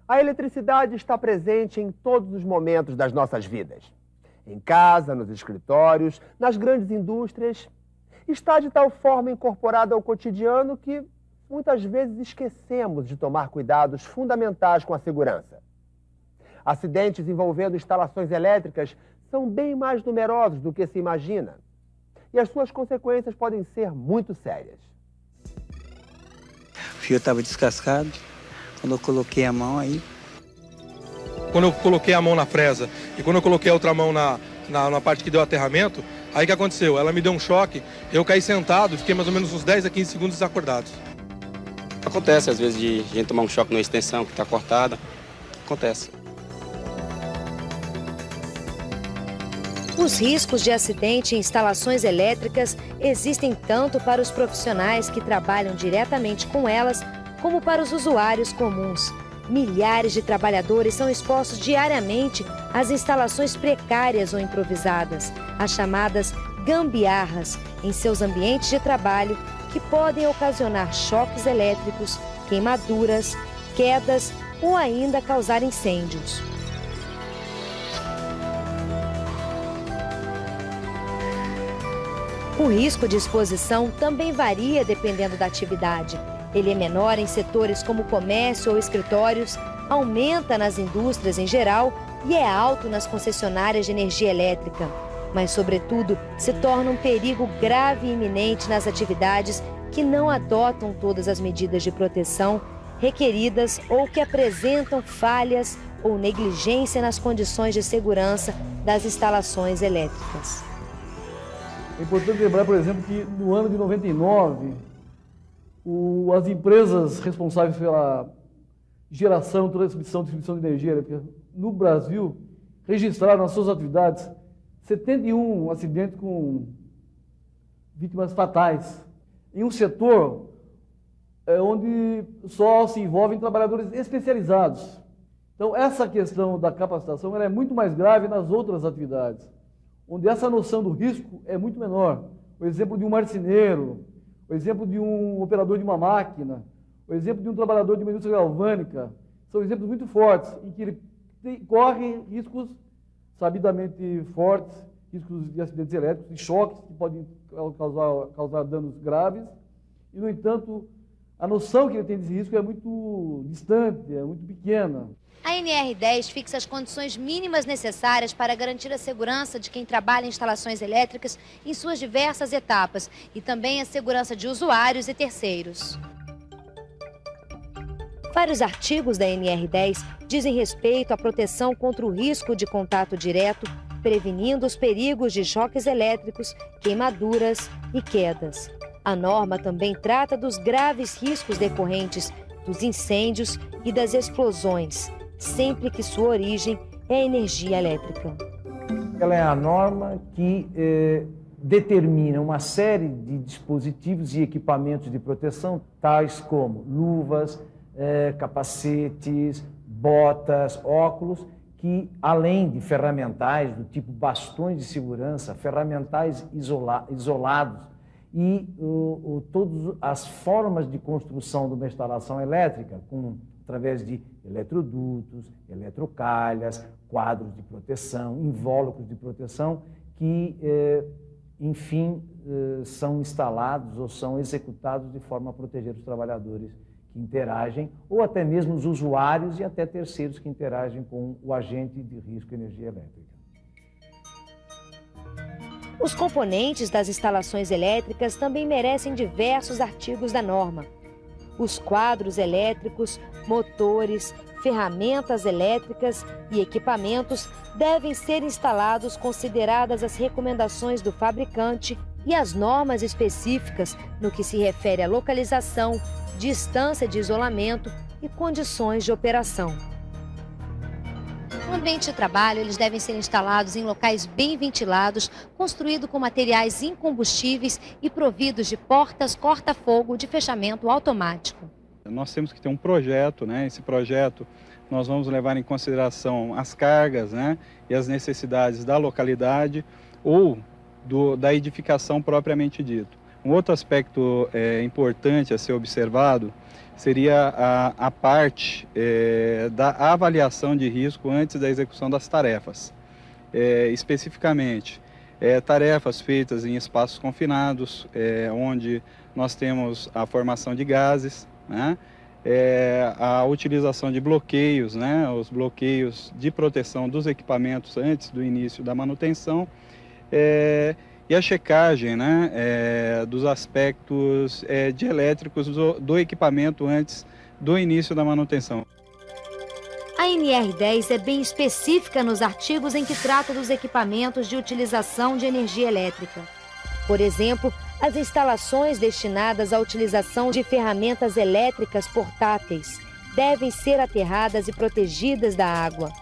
A eletricidade está presente em todos os momentos das nossas vidas. Em casa, nos escritórios, nas grandes indústrias. Está de tal forma incorporada ao cotidiano que muitas vezes esquecemos de tomar cuidados fundamentais com a segurança. Acidentes envolvendo instalações elétricas são bem mais numerosos do que se imagina. E as suas consequências podem ser muito sérias. O fio estava descascado. Quando eu coloquei a mão aí... Quando eu coloquei a mão na fresa e quando eu coloquei a outra mão na parte que deu aterramento, aí o que aconteceu? Ela me deu um choque, eu caí sentado, fiquei mais ou menos uns 10 a 15 segundos desacordados. Acontece às vezes de a gente tomar um choque na extensão que está cortada. Acontece. Os riscos de acidente em instalações elétricas existem tanto para os profissionais que trabalham diretamente com elas, como para os usuários comuns. Milhares de trabalhadores são expostos diariamente às instalações precárias ou improvisadas, as chamadas gambiarras, em seus ambientes de trabalho, que podem ocasionar choques elétricos, queimaduras, quedas ou ainda causar incêndios. O risco de exposição também varia dependendo da atividade. Ele é menor em setores como comércio ou escritórios, aumenta nas indústrias em geral e é alto nas concessionárias de energia elétrica. Mas, sobretudo, se torna um perigo grave e iminente nas atividades que não adotam todas as medidas de proteção requeridas ou que apresentam falhas ou negligência nas condições de segurança das instalações elétricas. É importante lembrar, por exemplo, que no ano de 99, as empresas responsáveis pela geração, transmissão e distribuição de energia elétrica no Brasil registraram nas suas atividades 71 acidentes com vítimas fatais, em um setor onde só se envolvem trabalhadores especializados. Então, essa questão da capacitação ela é muito mais grave nas outras atividades, onde essa noção do risco é muito menor. O exemplo de um marceneiro, o exemplo de um operador de uma máquina, o exemplo de um trabalhador de uma indústria galvânica, são exemplos muito fortes, em que ele corre riscos sabidamente fortes, riscos de acidentes elétricos, de choques que podem causar danos graves, e, no entanto, a noção que ele tem desse risco é muito distante, é muito pequena. A NR10 fixa as condições mínimas necessárias para garantir a segurança de quem trabalha em instalações elétricas em suas diversas etapas e também a segurança de usuários e terceiros. Vários artigos da NR10 dizem respeito à proteção contra o risco de contato direto, prevenindo os perigos de choques elétricos, queimaduras e quedas. A norma também trata dos graves riscos decorrentes dos incêndios e das explosões, sempre que sua origem é energia elétrica. Ela é a norma que determina uma série de dispositivos e equipamentos de proteção, tais como luvas, capacetes, botas, óculos, que além de ferramentais do tipo bastões de segurança, ferramentais isolados e todas as formas de construção de uma instalação elétrica, através de eletrodutos, eletrocalhas, quadros de proteção, invólucros de proteção, que, enfim, são instalados ou são executados de forma a proteger os trabalhadores que interagem, ou até mesmo os usuários e até terceiros que interagem com o agente de risco energia elétrica. Os componentes das instalações elétricas também merecem diversos artigos da norma. Os quadros elétricos, motores, ferramentas elétricas e equipamentos devem ser instalados consideradas as recomendações do fabricante e as normas específicas no que se refere à localização, distância de isolamento e condições de operação. No ambiente de trabalho, eles devem ser instalados em locais bem ventilados, construídos com materiais incombustíveis e providos de portas corta-fogo de fechamento automático. Nós temos que ter um projeto, né? Esse projeto nós vamos levar em consideração as cargas, né? E as necessidades da localidade ou da edificação propriamente dito. Um outro aspecto importante a ser observado seria a parte da avaliação de risco antes da execução das tarefas. Especificamente, tarefas feitas em espaços confinados, onde nós temos a formação de gases, né? A utilização de bloqueios, né? Os bloqueios de proteção dos equipamentos antes do início da manutenção, e a checagem, né, dos aspectos dielétricos do equipamento antes do início da manutenção. A NR10 é bem específica nos artigos em que trata dos equipamentos de utilização de energia elétrica. Por exemplo, as instalações destinadas à utilização de ferramentas elétricas portáteis devem ser aterradas e protegidas da água.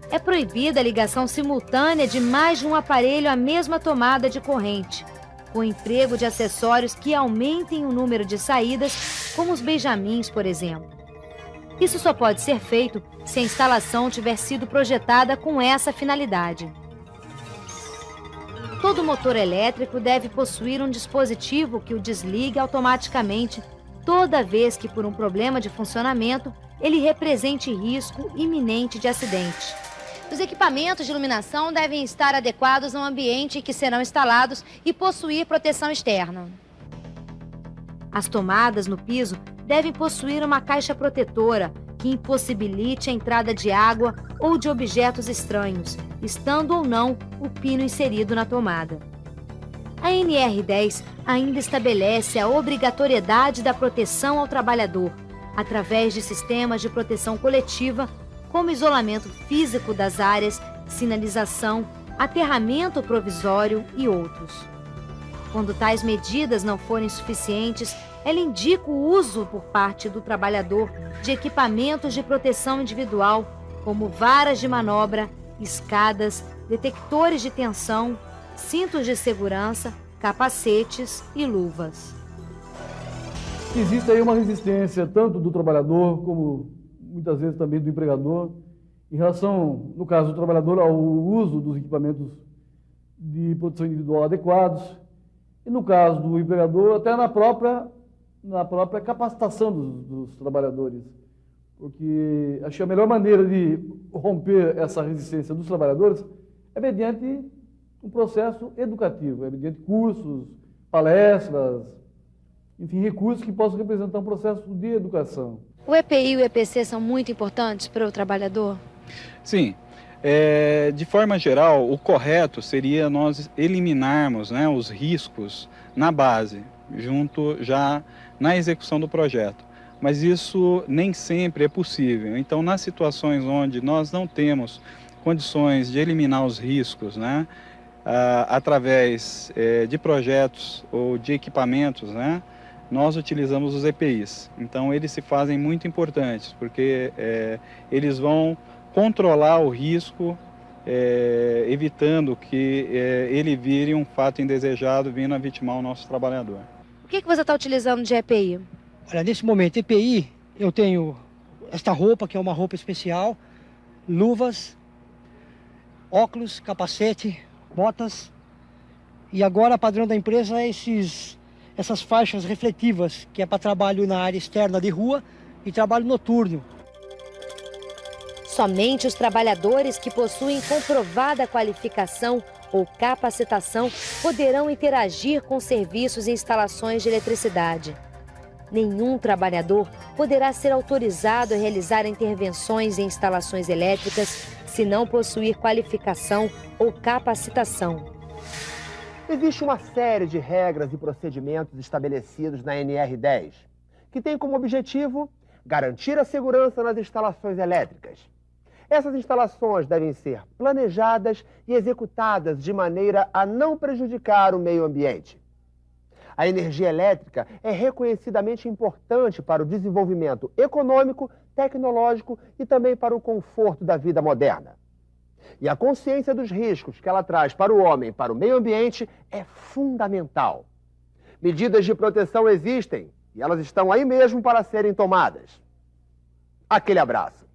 É proibida a ligação simultânea de mais de um aparelho à mesma tomada de corrente, com o emprego de acessórios que aumentem o número de saídas, como os benjamins, por exemplo. Isso só pode ser feito se a instalação tiver sido projetada com essa finalidade. Todo motor elétrico deve possuir um dispositivo que o desligue automaticamente toda vez que, por um problema de funcionamento, ele represente risco iminente de acidente. Os equipamentos de iluminação devem estar adequados ao ambiente em que serão instalados e possuir proteção externa. As tomadas no piso devem possuir uma caixa protetora que impossibilite a entrada de água ou de objetos estranhos, estando ou não o pino inserido na tomada. A NR10 ainda estabelece a obrigatoriedade da proteção ao trabalhador, através de sistemas de proteção coletiva, como isolamento físico das áreas, sinalização, aterramento provisório e outros. Quando tais medidas não forem suficientes, ela indica o uso por parte do trabalhador de equipamentos de proteção individual, como varas de manobra, escadas, detectores de tensão, cintos de segurança, capacetes e luvas. Existe aí uma resistência tanto do trabalhador como muitas vezes também do empregador, em relação, no caso do trabalhador, ao uso dos equipamentos de proteção individual adequados, e no caso do empregador, até na própria capacitação dos trabalhadores. Porque acho que a melhor maneira de romper essa resistência dos trabalhadores é mediante um processo educativo, é mediante cursos, palestras, enfim, recursos que possam representar um processo de educação. O EPI e o EPC são muito importantes para o trabalhador? Sim. De forma geral, o correto seria nós eliminarmos, né, os riscos na base, junto já na execução do projeto. Mas isso nem sempre é possível. Então, nas situações onde nós não temos condições de eliminar os riscos, né, através de projetos ou de equipamentos, né, nós utilizamos os EPIs. Então, eles se fazem muito importantes, porque eles vão controlar o risco, evitando que ele vire um fato indesejado vindo a vitimar o nosso trabalhador. O que você está utilizando de EPI? Olha, nesse momento, EPI, eu tenho esta roupa, que é uma roupa especial, luvas, óculos, capacete, botas, e agora, padrão da empresa, é essas faixas refletivas, que é para trabalho na área externa de rua e trabalho noturno. Somente os trabalhadores que possuem comprovada qualificação ou capacitação poderão interagir com serviços e instalações de eletricidade. Nenhum trabalhador poderá ser autorizado a realizar intervenções em instalações elétricas se não possuir qualificação ou capacitação. Existe uma série de regras e procedimentos estabelecidos na NR10, que tem como objetivo garantir a segurança nas instalações elétricas. Essas instalações devem ser planejadas e executadas de maneira a não prejudicar o meio ambiente. A energia elétrica é reconhecidamente importante para o desenvolvimento econômico, tecnológico e também para o conforto da vida moderna. E a consciência dos riscos que ela traz para o homem e para o meio ambiente é fundamental. Medidas de proteção existem e elas estão aí mesmo para serem tomadas. Aquele abraço.